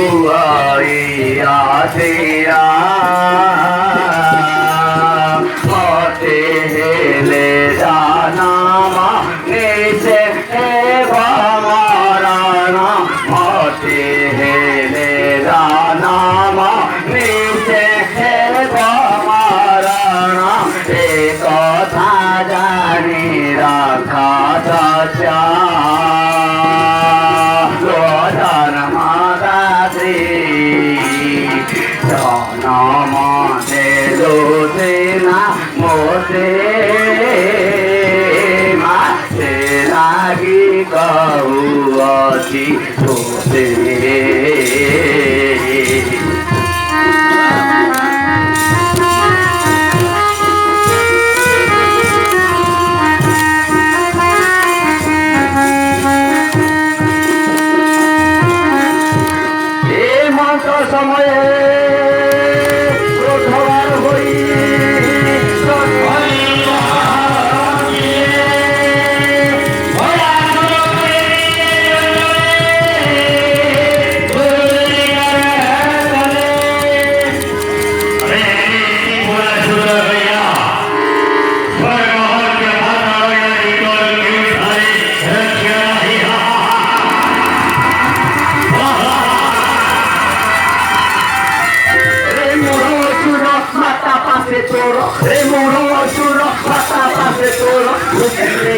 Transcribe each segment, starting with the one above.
हुआइया तेरा मते हेले जाना माने से भमाराना मते हेले जाना माने से भमाराना एक कथा जानी राखा जा नामाते दोते ना मोते माते लागी कहूअती तोते समय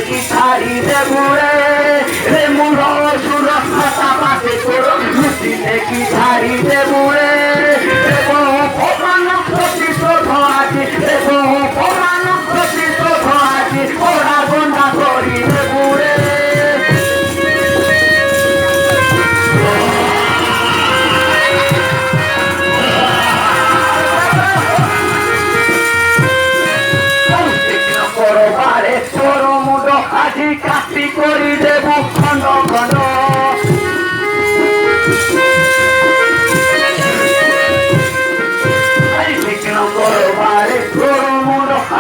की थारी दे बुरे रे मुरो सुर खाता पासे तोर मुसिने की थारी दे बुरे रे वो पमान प्रति सोधाती रे वो पमान प्रति सोधाती ओरा गोंडा करी दे बुरे আজি কাটি কৰি দেব খণ্ড খণ্ড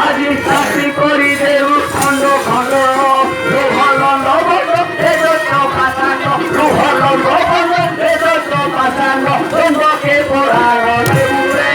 আজি কাটি কৰি দেব খণ্ড খণ্ড লোহল লবণ এজত পাচান লোহল লবণ এজত পাচান তোমাকে পড়ার দেবুরে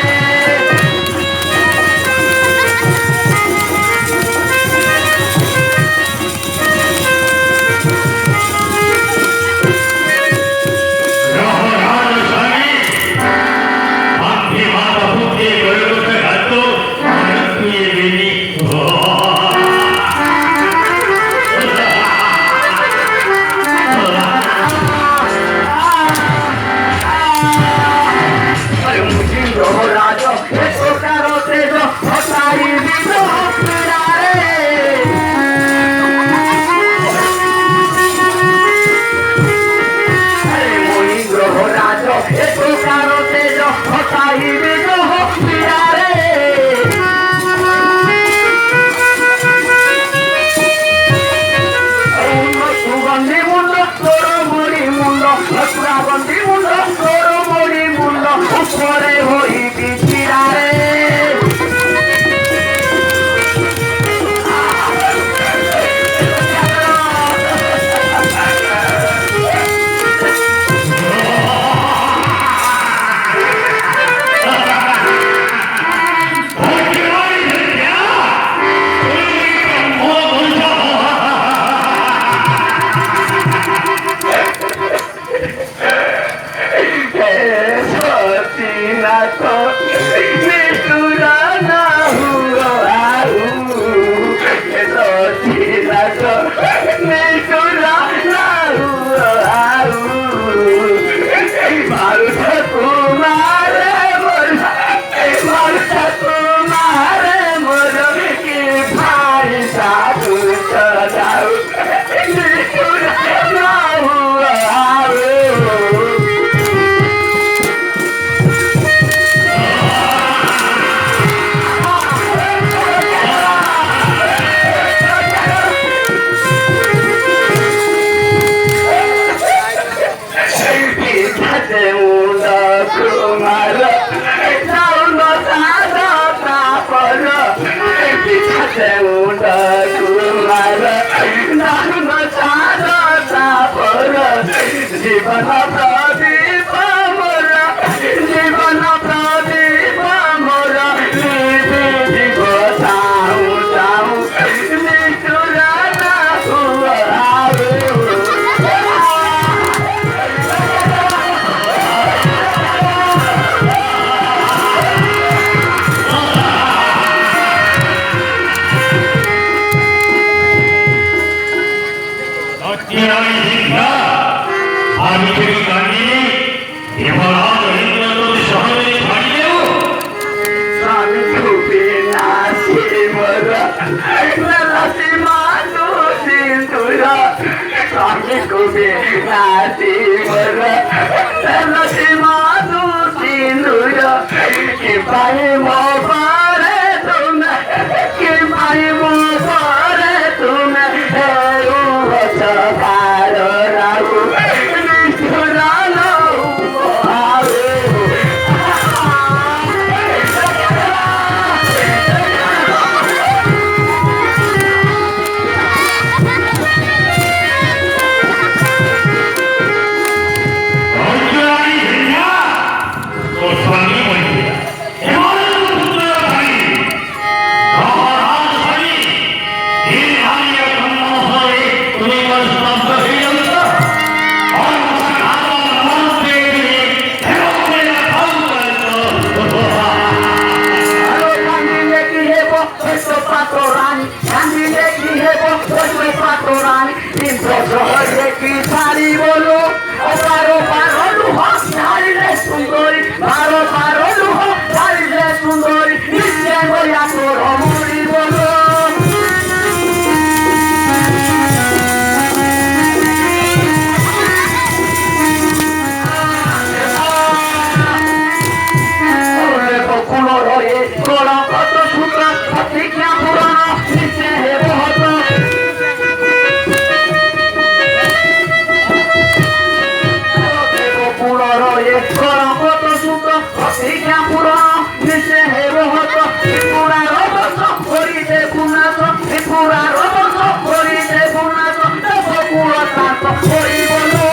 जीवन प्रदीप তুমি নাতি মরা নাতি মাদু সিন্দুরা কি পাই মো পারে তুমি কি পাই মো পারে তুমি ও বছা ভালো রাখু নিঠুরালো আরে কি শাড়ি বলো পারো পারো লুহ শাড়িরে সুন্দরী পারো পারো লুহ শাড়িরে সুন্দরী নিশ্চয় বলিয়া তোর অমরি বলো বকুলর এ কলঙ্কত সূত্র প্রতিজ্ঞা পুরাণ নিশ্চয় হেব হত কলঙ্কত সূত্র প্রতিজ্ঞা পুরাণ নিশ্চয় হেব হত ত্রিপুরার বস করিতে পুনাশ ত্রিপুরার বস করিতে পুনাশ বকুল শান্ত করি বলো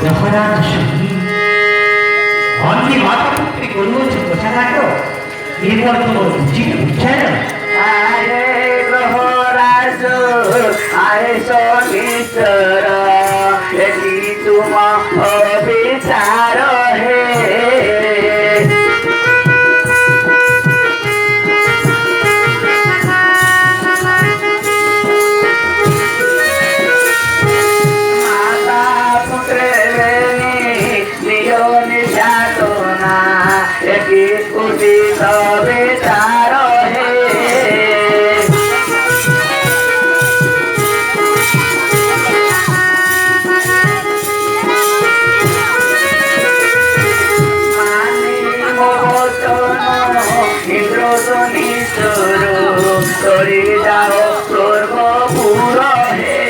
যমরাজ শুনি অন্ধি মাতা পুত্রে করুছ প্রসাঘাত এরপর তোমার বুঝিতে বুঝায় না আরে গ্রহরাজ আরে শনিচর এটি তোমার বিচার হে তবে তার হে ইন্দ্রজনী স্বরূপ করে যাও স্বর্গপুর হে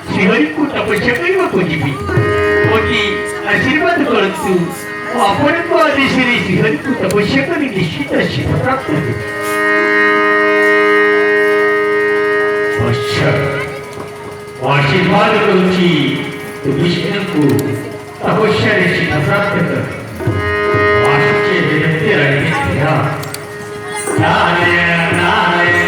श्रीहरिको तपस्या କରିବାକୁ ଯିବି ଓଟି ଆଶୀର୍ବାଦ କରନ୍ତୁ ଆପଣଙ୍କ ଆଦେଶରେ ଶ୍ରୀହରିକୁ ତପସ୍ୟା କରି ନିଶ୍ଚିତ ସିଦ୍ଧ ପ୍ରାପ୍ତ ହେବି ଆଚ୍ଛା ଆଶୀର୍ବାଦ କରୁଛି ବିଷ୍ଣୁଙ୍କୁ ତପସ୍ୟାରେ ସିଦ୍ଧ ପ୍ରାପ୍ତ କର ଆସୁଛି ବିରକ୍ତି ରାଗିଥିଲା ନାରାୟଣ ନାରାୟଣ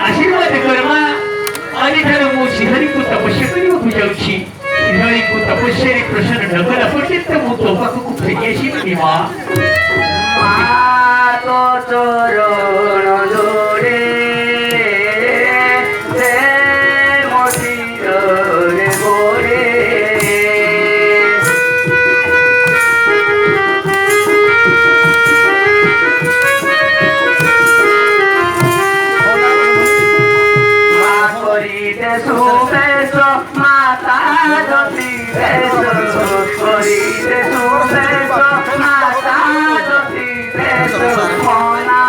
आशीर्वाद कर्मा आदिठार मु श्रीहरिको तपस्या କରିବାକୁ ଯାଉଛି ଶ୍ରୀହରିକୁ ତପସ୍ୟାରେ ପ୍ରସନ୍ନ ନ କଲା ପର୍ଯ୍ୟନ୍ତ ମୁଁ ତୋ ପାଖକୁ ଫେରି ଆସିବିନି ମା তো চরণ ধরে মতিরে ভরে মা করিতে সুবেশ মাতা জ্যোতি বেশ করিতে সুবেশ মাতা জ্যোতি বেশ মনা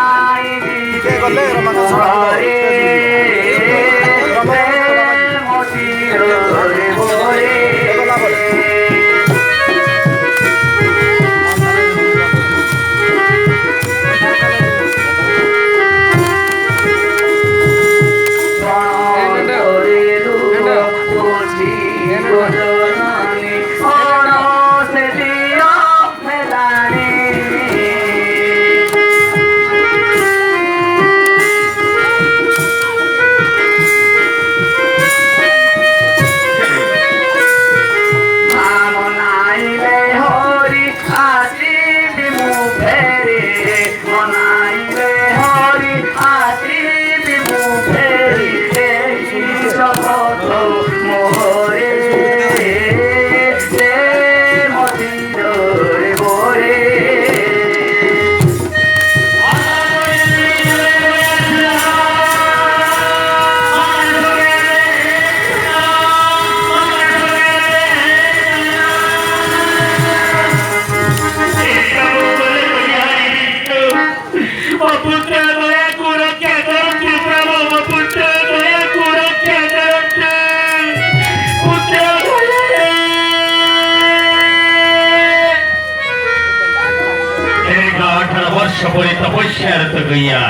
शर्त गया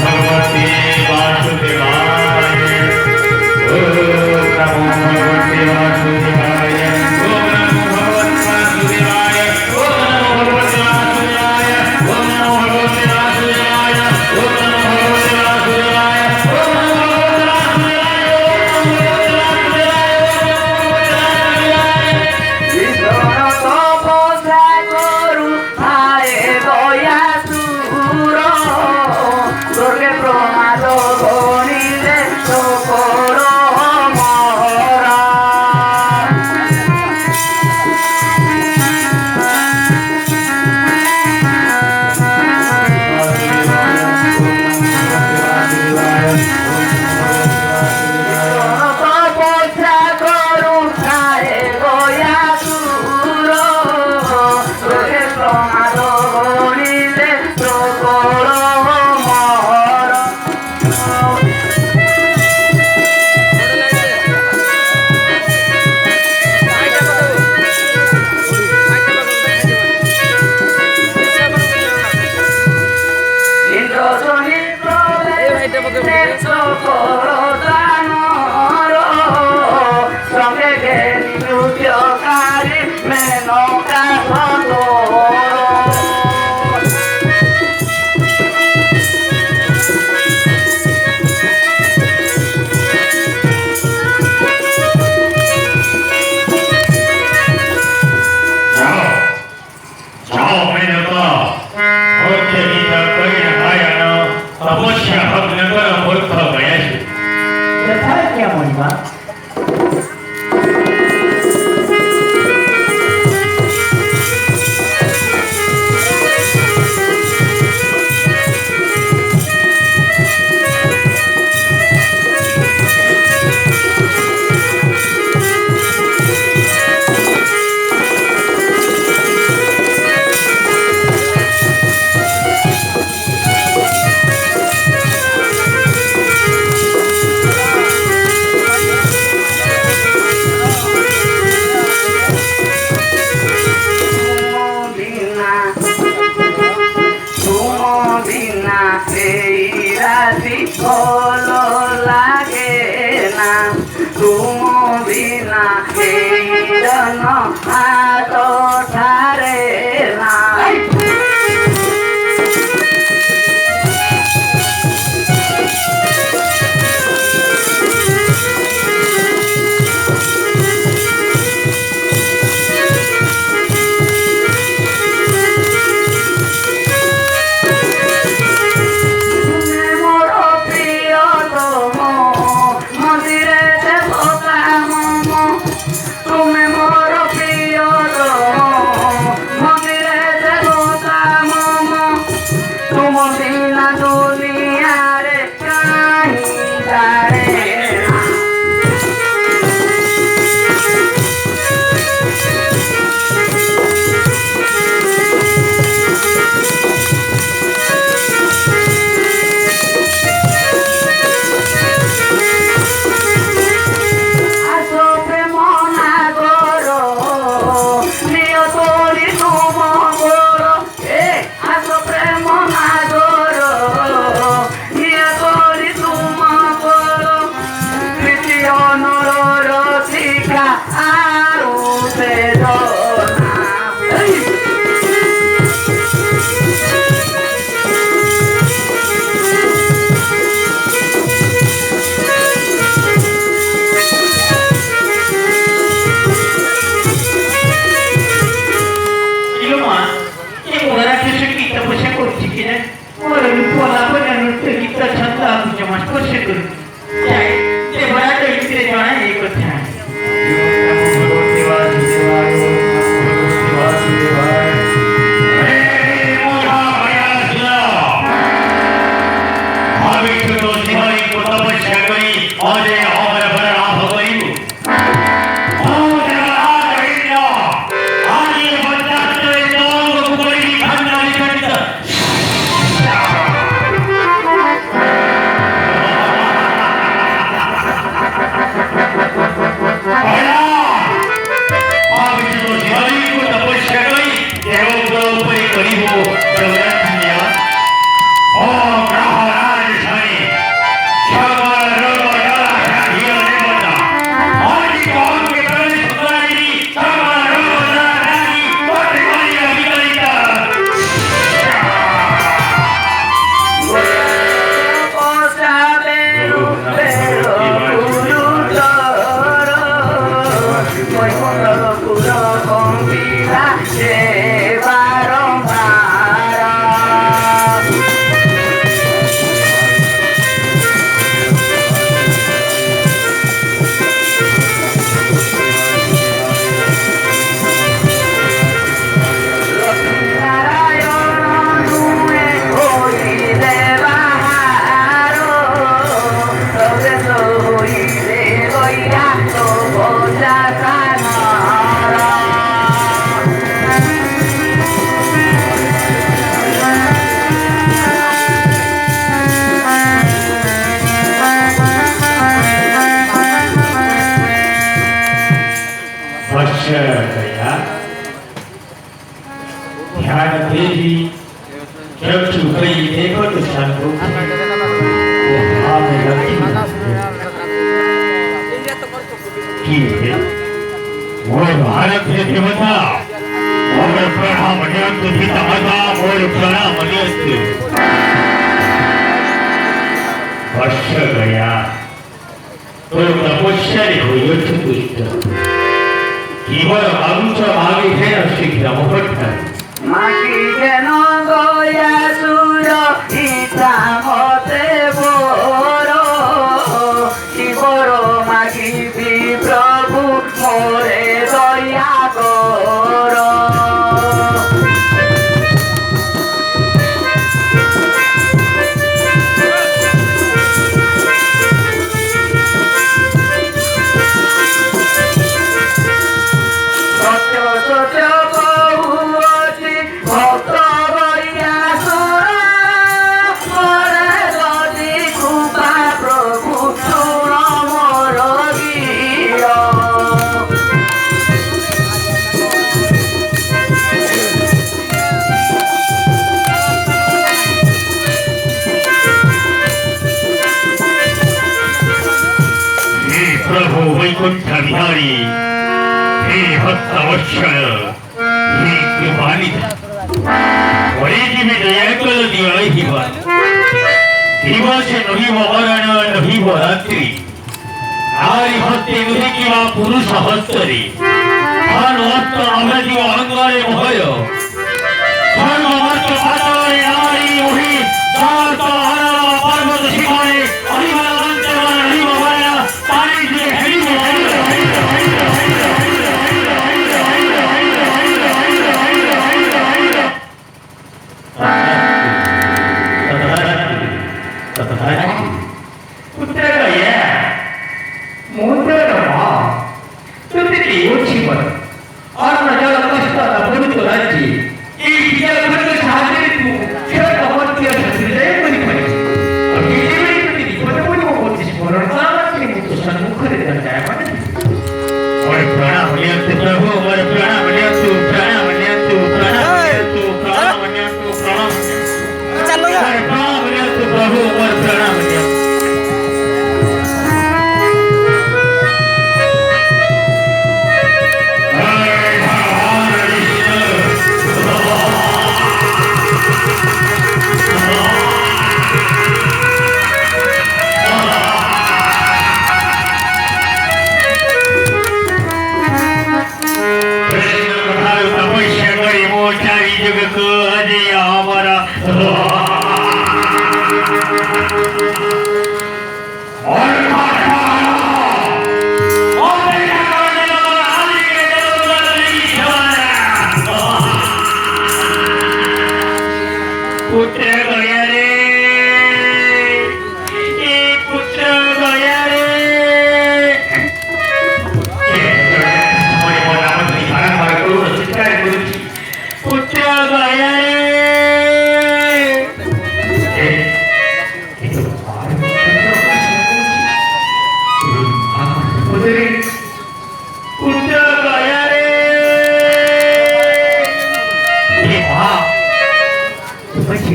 भगवती वासुदेवाय ध्यान देवी चक्षु कई देखो तो शांतो हमें लक्ष्मी की वो भारत के देवता और प्रणाम नियंत पिता माता और प्रणाम नियंत वर्ष गया तो तपस्या हुई चतुष्ट केवल आगुचा मागे है शीघ्र मोहट মাটি কেন গয়া সুর ইচ্ছা মতে বড় শিবর মাগিবি প্রভু মোরে দয়া কর वैकुंठ बिहारी हे भक्त वत्सल हे कृपानिधि वरेजी में दया कल दिवाळी हिवा दिवस नही मरण नही रात्रि नारी हस्ते नुहे किंवा पुरुष हस्तरे अनवस्त अभ्यजी अहंकारे मोहय सर्वमस्त पाताळे नारी मोही जात हरा पर्वत शिखरे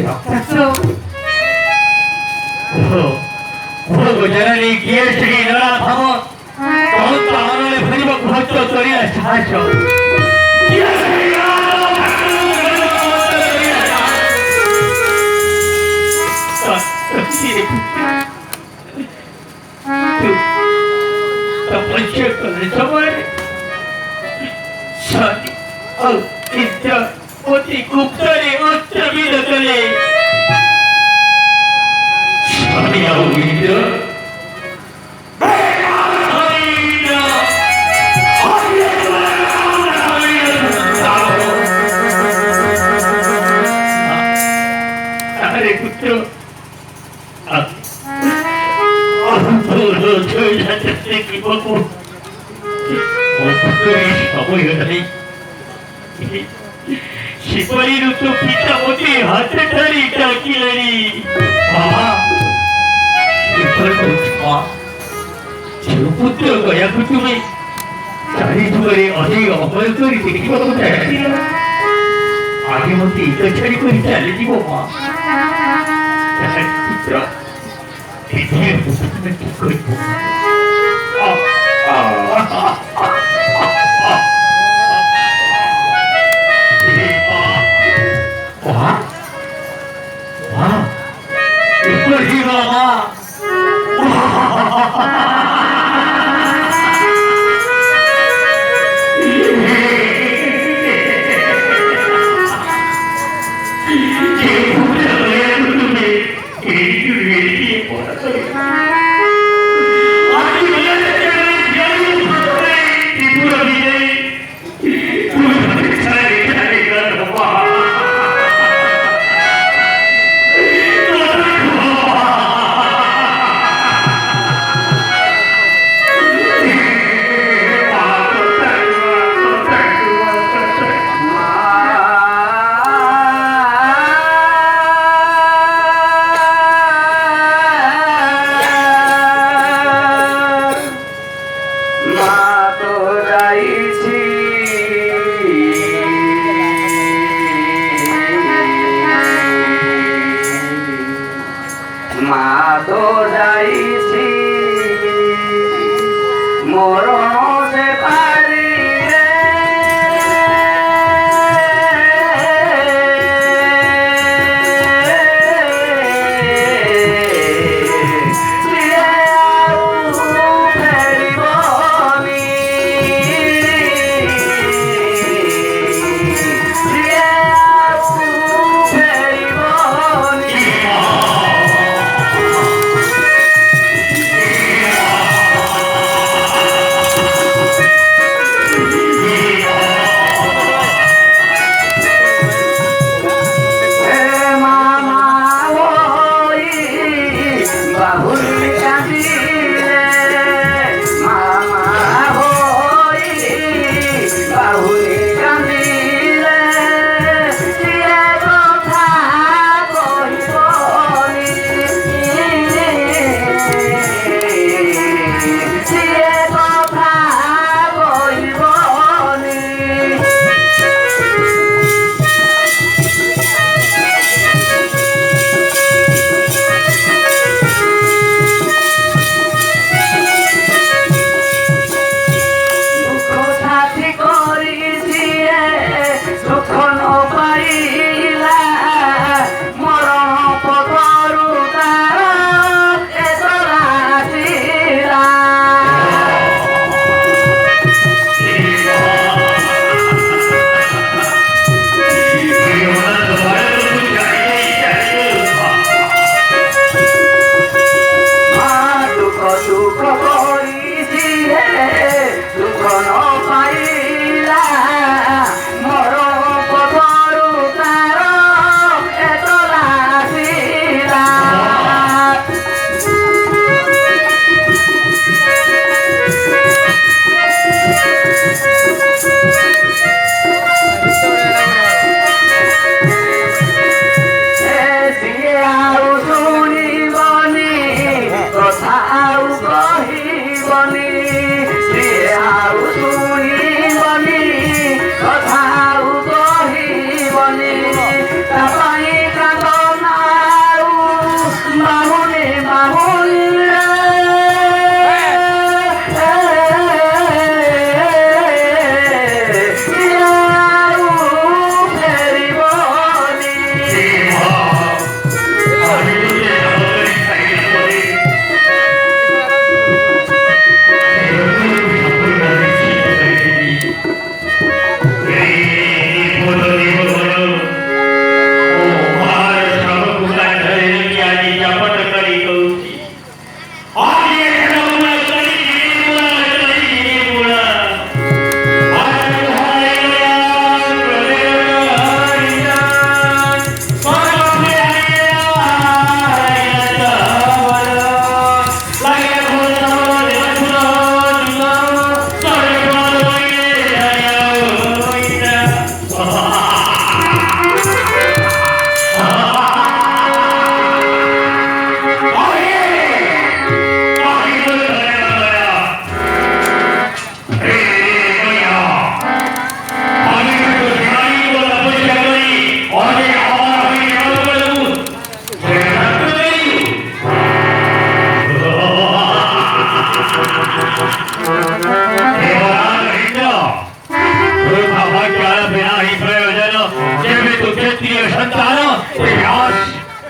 रक्ताचं भोजनाने केशरी नळा थांब बहुत आनंदाने भरी भक्त तरी छाछ तपस्या करण्यासमोर शांती इच्छा होती गुप्ताने अष्टविध कले स्वामी अवघिंद्र अरे पुत्र की बघू সময় নাই शिपाई ऋतू पिता मोठी हात ठरी टाकिलरी पुत्र गया कुटुंबे चारिजुरे अनेक अमल करी देखिବାକୁ ଚାହିଁଥିଲା ଆଗେ ମୋତେ ଏକ ଛାଡ଼ି କରି ଚାଲିଯିବ ମା ପୁତ୍ର ଏଥିରେ ତୁମେ ଠିକ କରିବ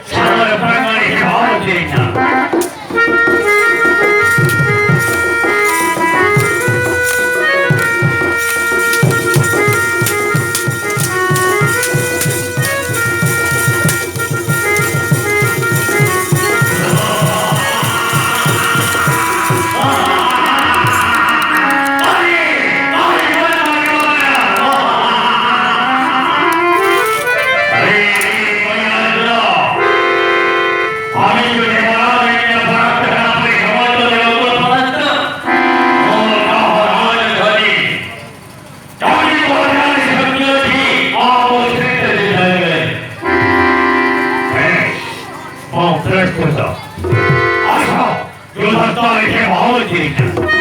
사람을 빨리 바로 드린다. 그래서 아서 요산 땅에 마음을 드린다.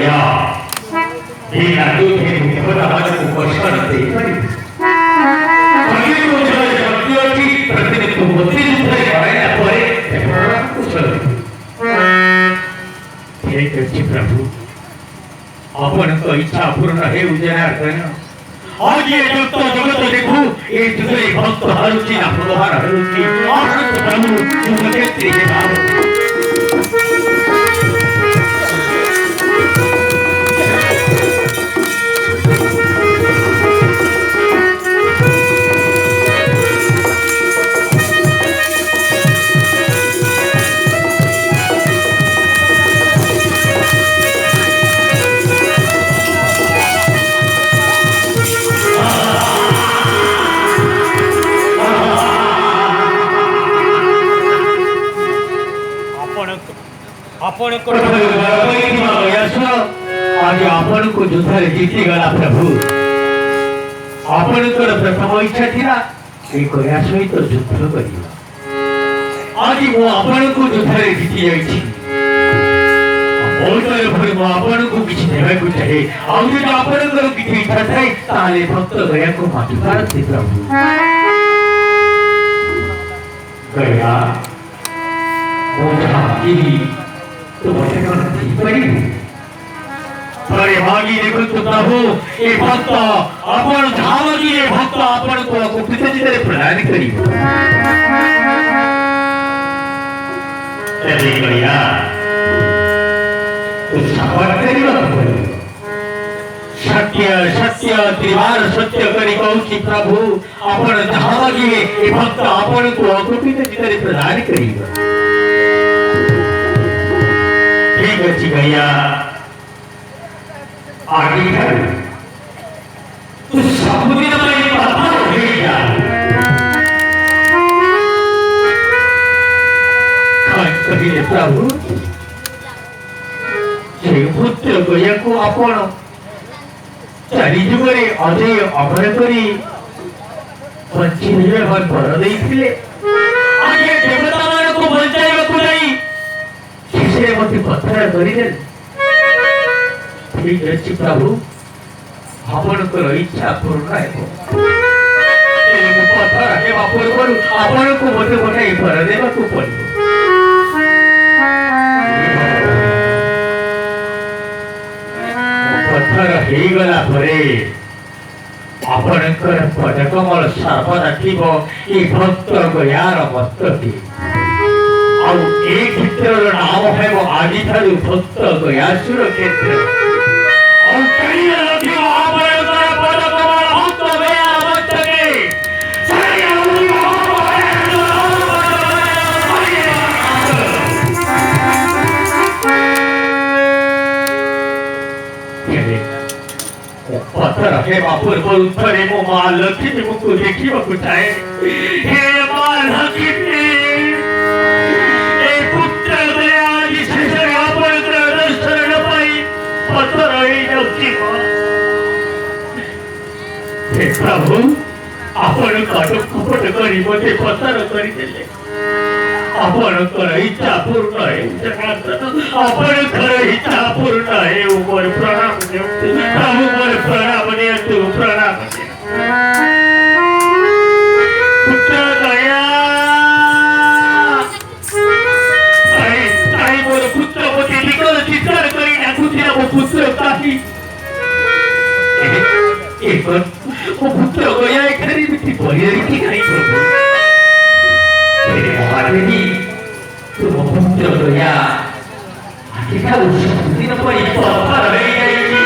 गया ये लाडू के निकट आवाज को कष्ट दे पड़ी अभी वो जो शक्ति की प्रतिनिधित्व होती है कराया पड़े कुछ ठीक है प्रभु अपन तो इच्छा पूर्ण है उजनार्दन आज ये जगत देखो ये जुगे भक्त हरुचि ना प्रभार हरुचि आनंद प्रभु जुगे तेरे भाव आपण आज आपण को युद्ध जीती गला प्रभु आपण प्रथम इच्छा थिला एक सहित युद्ध करियो आज वो आपण को युद्ध जीती जाइछि आपण को किछि देबा को चाहे आ जो आपण किछि इच्छा थाए ताले भक्त गया को माटी पारती प्रभु गया ओझा की तो मुझे कौन ठीक पड़ी अरे भागी देखो तो प्रभु ये भक्त अपन धावगी ये भक्त अपन को कृतज्ञ तेरे प्रदान करी तेरे गया तो सफल करी सत्य सत्य त्रिवार सत्य करी कहूँ प्रभु अपन धावगी ये भक्त अपन को कृतज्ञ तेरे प्रदान करी ठीक है गया आगे कर तू सबुदिन में पत्थर हो गया खान कभी प्रभु जे पुत्र गया को आपण चारि जुगरे अजय अभय करी बंची रे भर भर देइथिले आगे देवता मान को बंचाइबा को नहीं किसे मते पत्थर करिले ठीक है प्रभु आपण को इच्छा पूर्ण है ए पत्थर है बापुर पर आपण को मते बटाई भर देबा को पड़ी पत्थर हे गला भरे आपण कर पदकमल सर्वदा थिबो ए भक्त गयार मस्तके और एक क्षेत्र नाम है वो आदि थारु भक्त गया सुर क्षेत्र और कई लगी आपर कर पद कमल भक्त गया मस्तके सरिया पत्थर है बापुर पर उठरे मो माल लक्ष्मी मुको देखिबा को चाहे हे माल लक्ष्मी प्रभु आपण काटो कपट करी मते पत्थर करी देले आपण कर इच्छा पूर्ण है आपण कर इच्छा पूर्ण है ऊपर प्रणाम दे प्रभु पर प्रणाम दे तू प्रणाम पुत्र गया आई मोर पुत्र पति निकल चित्तर करी ना खुदिया वो पुत्र काकी एक वो पुत्र गया एक खरी बिट्टी परियरी की नहीं प्रभु तेरे हमारे भी तो वो पुत्र गया आखिर क्या उस दिन पर एक पत्थर रह गई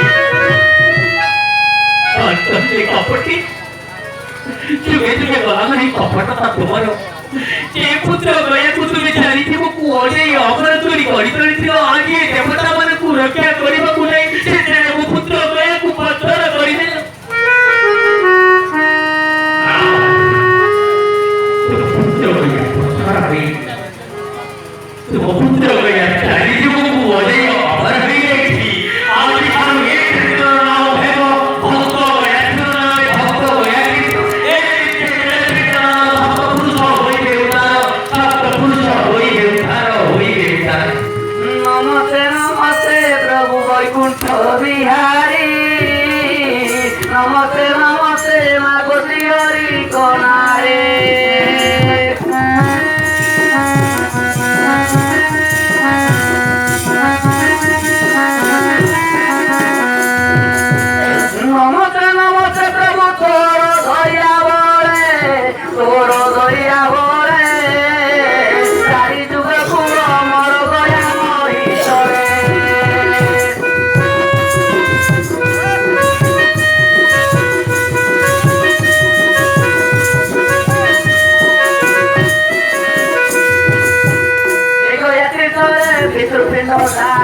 अंत में कपटी जुगे जुगे गला नहीं कपट था तुम्हारा ये पुत्र गया को तुम जानी थी वो कुआरे अमर चोरी करी थी आज ये देवता मन को रक्षा करबा को नहीं से वो पुत्र गया को पत्थर करी दे तो पुत्र गया चारी जीवों को वजह अमर ही गई थी आज हम एक नाम है वो भक्त गया एक नाम पुरुष होई देवता सप्त पुरुष होई देवता नमस्ते नमस्ते प्रभु वैकुंठ ସଦା